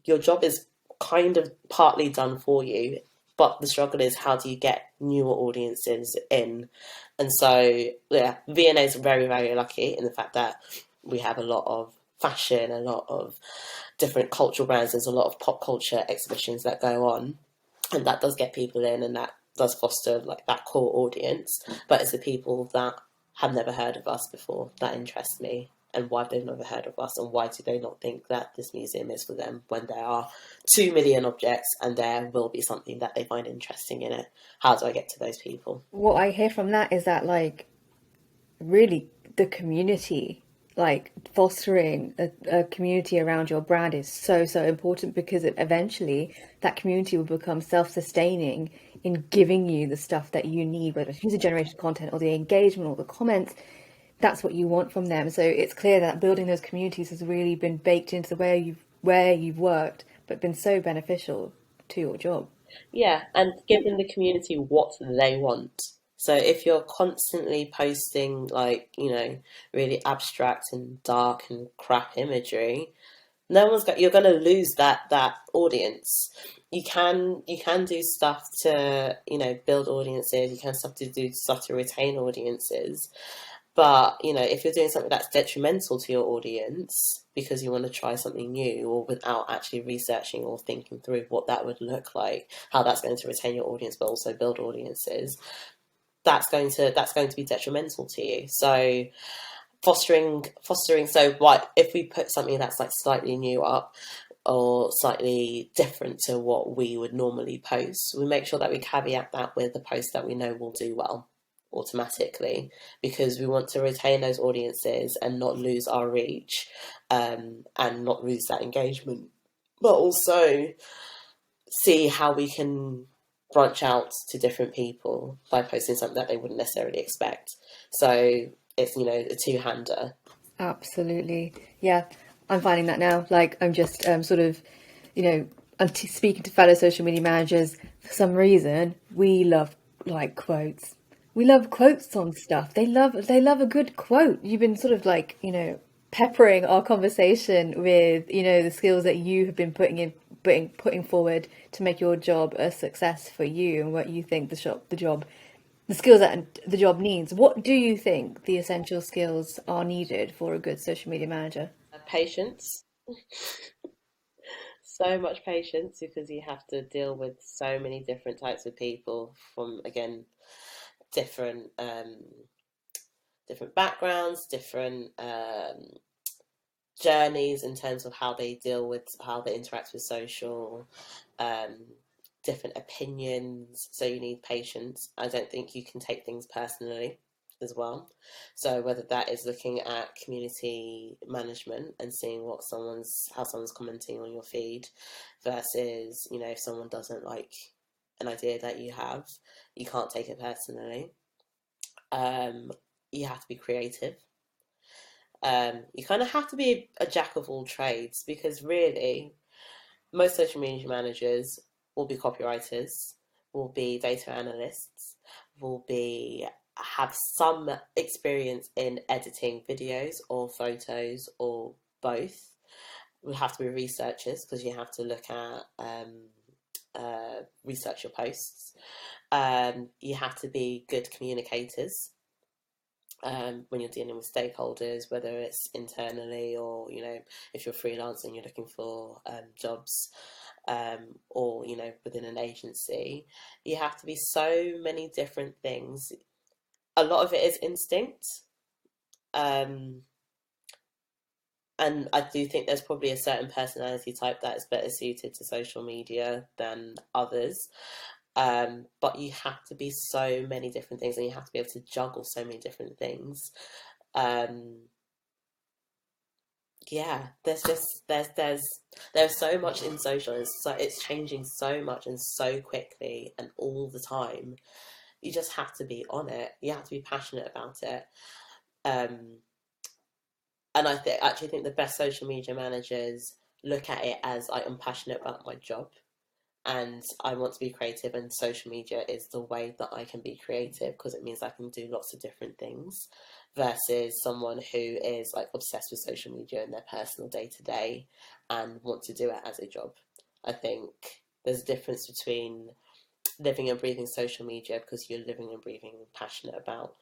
Your job is kind of partly done for you, but the struggle is, how do you get newer audiences in? And so, yeah, V&A is very, very lucky in the fact that we have a lot of fashion, a lot of different cultural brands. There's a lot of pop culture exhibitions that go on, and that does get people in, and that does foster like that core audience. But it's the people that have never heard of us before that interest me, and why they've never heard of us, and why do they not think that this museum is for them, when there are 2 million objects and there will be something that they find interesting in it. How do I get to those people? What I hear from that is that, like, really the community, like fostering a community around your brand is so, so important, because eventually that community will become self-sustaining in giving you the stuff that you need, whether it's user generated content or the engagement or the comments. That's what you want from them. So it's clear that building those communities has really been baked into the way you've worked, but been so beneficial to your job. Yeah, and giving the community what they want. So if you're constantly posting like, really abstract and dark and crap imagery, no one's got you're going to lose that audience. You can do stuff to, build audiences. You can do stuff to retain audiences, but, if you're doing something that's detrimental to your audience because you want to try something new, or without actually researching or thinking through what that would look like, how that's going to retain your audience but also build audiences, that's going to be detrimental to you. So fostering. So what if we put something that's like slightly new up, or slightly different to what we would normally post? We make sure that we caveat that with the post that we know will do well automatically, because we want to retain those audiences and not lose our reach, and not lose that engagement, but also see how we can branch out to different people by posting something that they wouldn't necessarily expect. So it's, a two-hander. Absolutely. Yeah, I'm finding that now. Like, I'm just sort of, you know, I'm speaking to fellow social media managers. For some reason, we love like quotes. We love quotes on stuff. They love a good quote. You've been sort of like, peppering our conversation with, the skills that you have been putting forward to make your job a success for you and what you think the skills that the job needs. What do you think the essential skills are needed for a good social media manager? Patience, so much patience because you have to deal with so many different types of people from, again, different different backgrounds, different journeys in terms of how they deal with how they interact with social, um, different opinions. So you need patience. I don't think you can take things personally as well. So whether that is looking at community management and seeing what someone's how someone's commenting on your feed versus, if someone doesn't like an idea that you have, you can't take it personally. Um, you have to be creative. You kind of have to be a jack of all trades because really, most social media managers will be copywriters, will be data analysts, will be have some experience in editing videos or photos or both. We have to be researchers because you have to look at research your posts. You have to be good communicators when you're dealing with stakeholders, whether it's internally or, if you're freelancing, you're looking for jobs, or, within an agency, you have to be so many different things. A lot of it is instinct. Um, and I do think there's probably a certain personality type that is better suited to social media than others. But you have to be so many different things and you have to be able to juggle so many different things. Um, yeah, there's so much in social, and so it's changing so much and so quickly and all the time. You just have to be on it. You have to be passionate about it. Um, and actually think the best social media managers look at it as I'm passionate about my job and I want to be creative, and social media is the way that I can be creative because it means I can do lots of different things versus someone who is like obsessed with social media in their personal day to day and want to do it as a job. I think there's a difference between living and breathing social media because you're living and breathing passionate about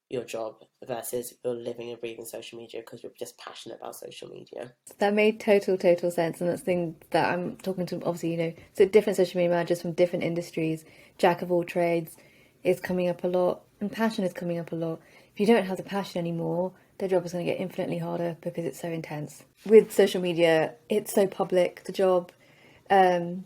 your job versus you're living and breathing social media because you're just passionate about social media. That made total sense, and that's the thing that I'm talking to. Obviously, so different social media managers from different industries, jack of all trades, is coming up a lot, and passion is coming up a lot. If you don't have the passion anymore, their job is going to get infinitely harder because it's so intense. With social media, it's so public. The job, you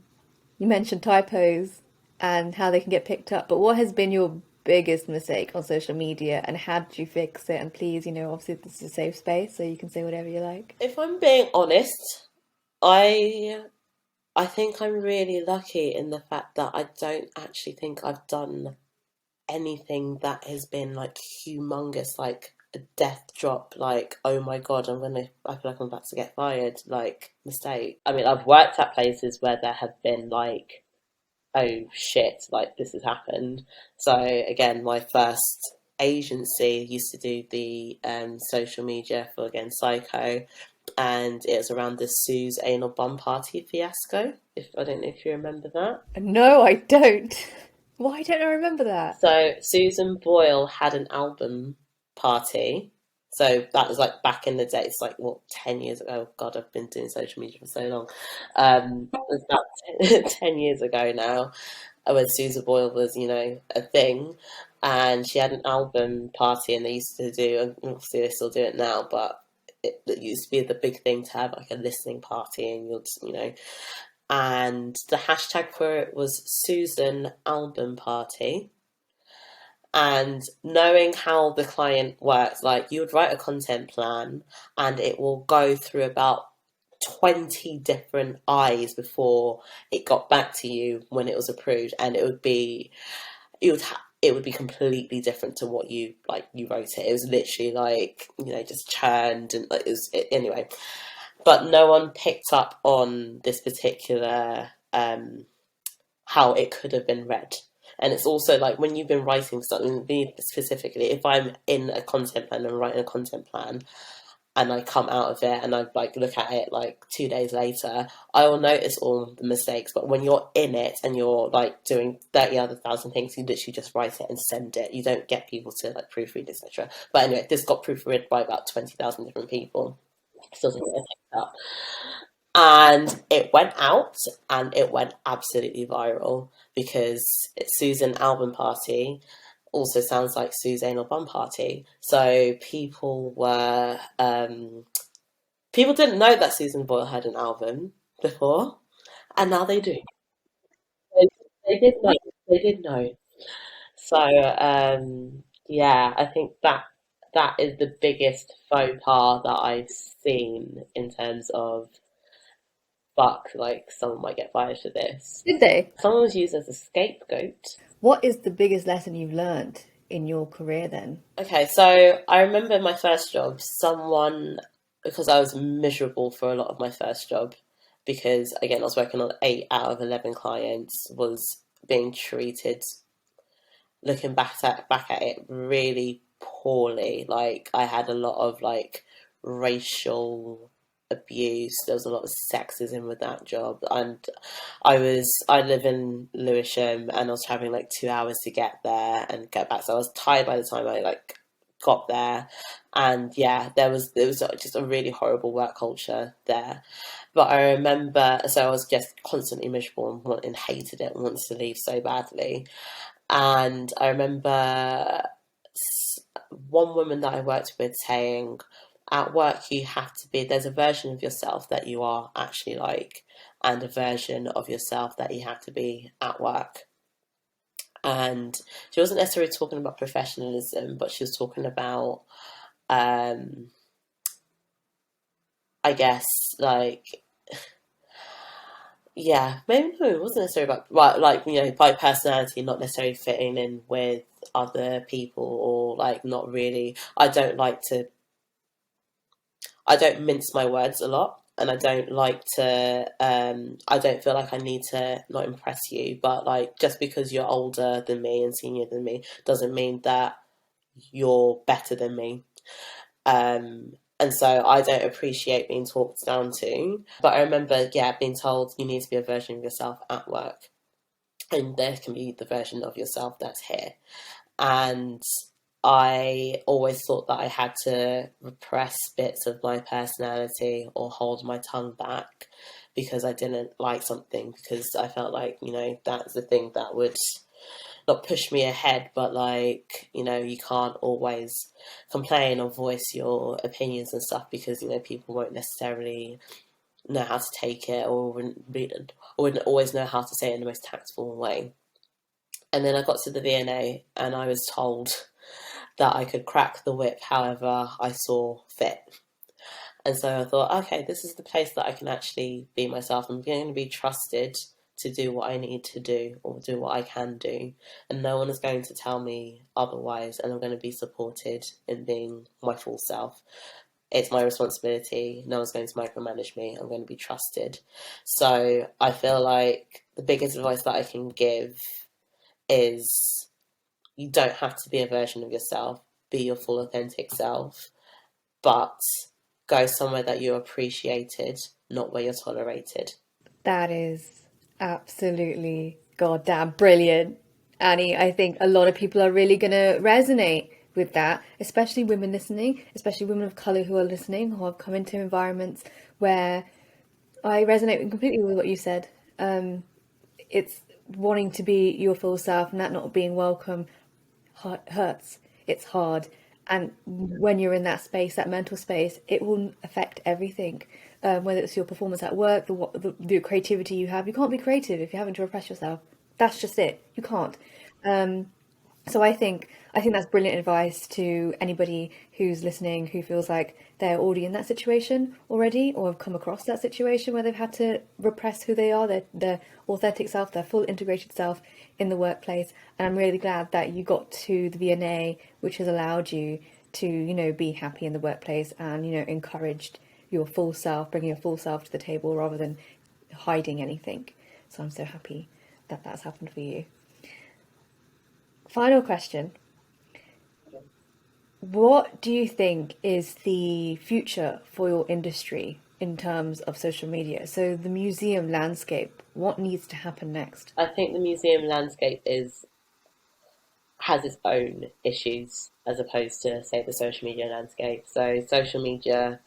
mentioned typos and how they can get picked up, but what has been your biggest mistake on social media and how did you fix it? And please, obviously this is a safe space, so you can say whatever you like. If I'm being honest, I I think I'm really lucky in the fact that I don't actually think I've done anything that has been like humongous, like a death drop, like, oh my God, I feel like I'm about to get fired, like, mistake. I mean, I've worked at places where there have been like, oh shit, like this has happened. So, again, my first agency used to do the social media for, again, Psycho, and it was around the Sue's anal bum party fiasco. If I don't know if you remember that. No, I don't. Why don't I remember that? So Susan Boyle had an album party. So that was like back in the day. It's like what, 10 years ago. God, I've been doing social media for so long. It was about 10 years ago now, when Susan Boyle was, a thing, and she had an album party, and they used to do, and obviously they still do it now, but it used to be the big thing to have like a listening party, and and the hashtag for it was Susan Album Party. And knowing how the client works, like you would write a content plan and it will go through about 20 different eyes before it got back to you when it was approved, and it would be completely different to what you wrote it. It was literally like, just churned, and like, anyway. but no one picked up on this particular how it could have been read. And it's also like when you've been writing something, specifically, if I'm in a content plan and writing a content plan, and I come out of it and I like look at it like 2 days later, I will notice all the mistakes. But when you're in it and you're like doing 30 other thousand things, you literally just write it and send it. You don't get people to like proofread, etc. But anyway, this got proofread by about 20,000 different people. Still didn't get picked up. And it went out and it went absolutely viral because it's Susan album party also sounds like Sue's anal bum party. So people didn't know that Susan Boyle had an album before, and now they do. They, they did know. They did know. So yeah, I think that is the biggest faux pas that I've seen in terms of fuck. Like someone might get fired for this. Did they? Someone was used as a scapegoat. What is the biggest lesson you've learned in your career then? Okay, so I remember my first job, someone, because I was miserable for a lot of my first job, because again, I was working on 8 out of 11 clients, was being treated, looking back at it, really poorly. Like I had a lot of like racial abuse. There was a lot of sexism with that job, and I live in Lewisham, and I was traveling like 2 hours to get there and get back. So I was tired by the time I like got there, and yeah, there was just a really horrible work culture there. But I remember, so I was just constantly miserable and hated it and wanted to leave so badly. And I remember one woman that I worked with saying, at work, you have to be, there's a version of yourself that you are actually like, and a version of yourself that you have to be at work. And she wasn't necessarily talking about professionalism, but she was talking about, um, I guess, like, yeah, maybe no, it wasn't necessarily about, well, like, by personality, not necessarily fitting in with other people or like not really. I don't mince my words a lot, and I don't like to. I don't feel like I need to not impress you, but like just because you're older than me and senior than me doesn't mean that you're better than me. And so I don't appreciate being talked down to. But I remember, yeah, being told you need to be a version of yourself at work, and there can be the version of yourself that's here. And I always thought that I had to repress bits of my personality or hold my tongue back because I didn't like something, because I felt like, that's the thing that would not push me ahead, but like, you can't always complain or voice your opinions and stuff because, people won't necessarily know how to take it or wouldn't always know how to say it in the most tactful way. And then I got to the V&A and I was told that I could crack the whip however I saw fit. And so I thought, okay, this is the place that I can actually be myself. I'm going to be trusted to do what I need to do or do what I can do. And no one is going to tell me otherwise. And I'm going to be supported in being my full self. It's my responsibility. No one's going to micromanage me. I'm going to be trusted. So I feel like the biggest advice that I can give is you don't have to be a version of yourself. Be your full authentic self, but go somewhere that you're appreciated, not where you're tolerated. That is absolutely goddamn brilliant, Annie. I think a lot of people are really going to resonate with that, especially women listening, especially women of colour who are listening, who have come into environments where I resonate completely with what you said. It's wanting to be your full self and that not being welcome hurts. It's hard. And when you're in that space, that mental space, it will affect everything. Whether it's your performance at work, the creativity you have. You can't be creative if you're having to repress yourself. That's just it. You can't. So I think that's brilliant advice to anybody who's listening who feels like they're already in that situation already or have come across that situation where they've had to repress who they are, their authentic self, their full integrated self in the workplace. And I'm really glad that you got to the V&A, which has allowed you to, be happy in the workplace and, encouraged your full self, bringing your full self to the table rather than hiding anything. So I'm so happy that that's happened for you. Final question. What do you think is the future for your industry in terms of social media? So the museum landscape, what needs to happen next? I think the museum landscape is has its own issues as opposed to, say, the social media landscape. So, social media,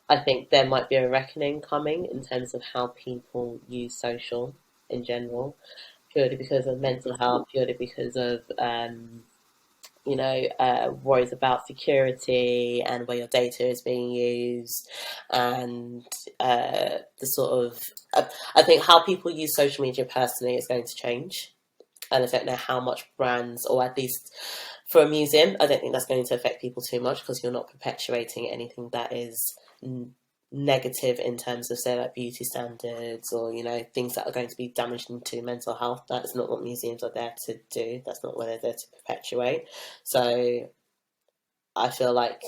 I think there might be a reckoning coming in terms of how people use social in general, purely because of mental health, purely because of worries about security and where your data is being used, and the sort of, I think how people use social media personally is going to change. And I don't know how much brands, or at least for a museum, I don't think that's going to affect people too much because you're not perpetuating anything that is negative in terms of, say, like beauty standards, or things that are going to be damaging to mental health. That's not what museums are there to do. That's not what they're there to perpetuate. So I feel like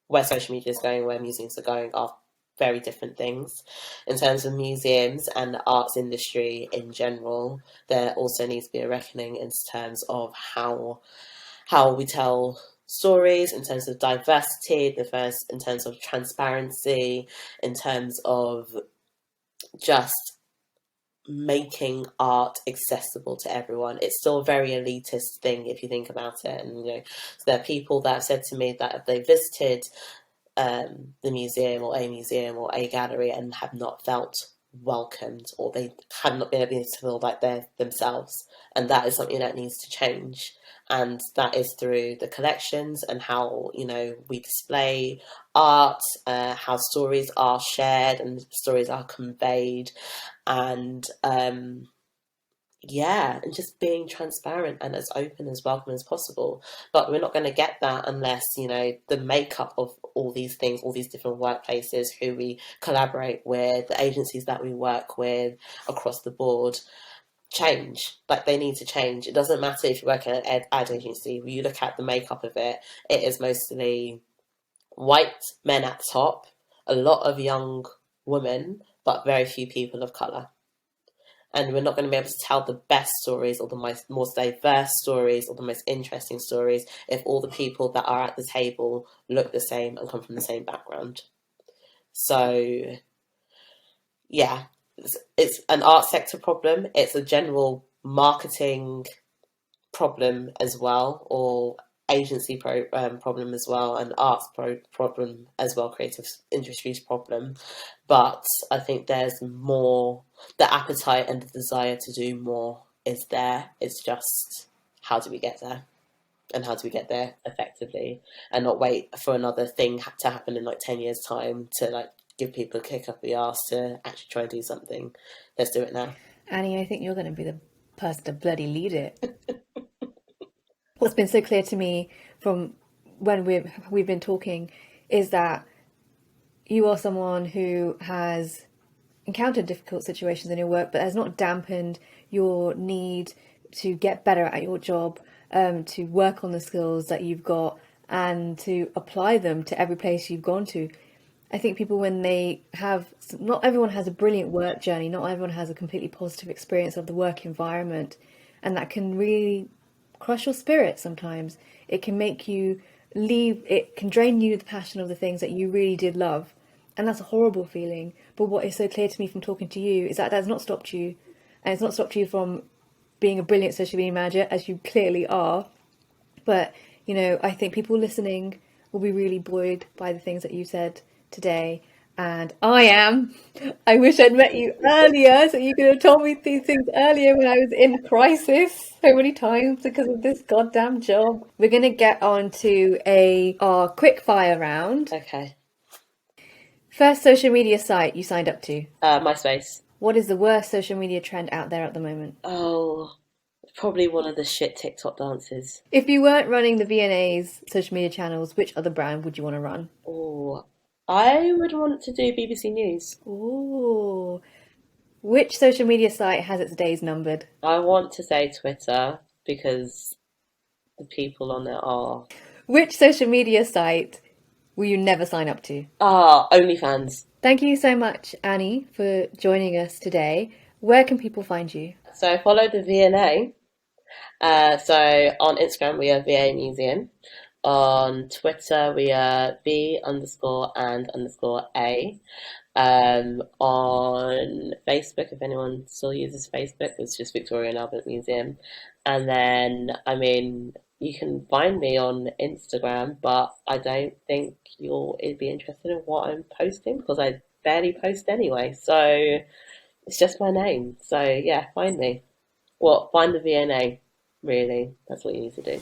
where social media is going, where museums are going, are very different things. In terms of museums and the arts industry in general, there also needs to be a reckoning in terms of how we tell stories, in terms of diversity, diverse in terms of transparency, in terms of just making art accessible to everyone. It's still a very elitist thing if you think about it. And so there are people that have said to me that if they visited the museum, or a museum, or a gallery, and have not felt welcomed, or they have not been able to feel like they're themselves. And that is something that needs to change. And that is through the collections and how, we display art, how stories are shared and stories are conveyed. And yeah, and just being transparent and as open, as welcome as possible. But we're not going to get that unless, the makeup of all these things, all these different workplaces, who we collaborate with, the agencies that we work with across the board, change. Like, they need to change. It doesn't matter if you work at an ad agency. When you look at the makeup of it, it is mostly white men at the top, a lot of young women, but very few people of colour. And we're not going to be able to tell the best stories, or the most diverse stories, or the most interesting stories, if all the people that are at the table look the same and come from the same background. So yeah, it's an art sector problem. It's a general marketing problem as well, or agency problem as well, and arts problem as well, creative industries problem. But I think there's more, the appetite and the desire to do more is there. It's just, how do we get there? And how do we get there effectively, and not wait for another thing to happen in like 10 years time to like give people a kick up the arse to actually try and do something. Let's do it now. Annie, I think you're going to be the person to bloody lead it. What's been so clear to me from when we've been talking is that you are someone who has encountered difficult situations in your work, but has not dampened your need to get better at your job, to work on the skills that you've got, and to apply them to every place you've gone to. I think people, when they have, not everyone has a brilliant work journey, not everyone has a completely positive experience of the work environment, and that can really crush your spirit sometimes. It can make you leave, it can drain you the passion of the things that you really did love. And that's a horrible feeling. But what is so clear to me from talking to you is that has not stopped you. And it's not stopped you from being a brilliant social media manager, as you clearly are. But, I think people listening will be really buoyed by the things that you said today. And I am. I wish I'd met you earlier so you could have told me these things earlier when I was in crisis so many times because of this goddamn job. We're going to get on to our quick fire round. Okay. First social media site you signed up to? MySpace. What is the worst social media trend out there at the moment? Oh, probably one of the shit TikTok dances. If you weren't running the V&A's social media channels, which other brand would you want to run? Oh, I would want to do BBC News. Ooh. Which social media site has its days numbered? I want to say Twitter because the people on there are. Which social media site will you never sign up to? Ah, OnlyFans. Thank you so much, Annie, for joining us today. Where can people find you? So follow the V&A. So on Instagram we are V&A Museum. On Twitter we are V_and_A. On Facebook, if anyone still uses Facebook, it's just Victoria and Albert Museum. And then, I mean, you can find me on Instagram, but I don't think you'll be interested in what I'm posting because I barely post anyway. So it's just my name. So yeah, find me. Well, find the V&A, really. That's what you need to do.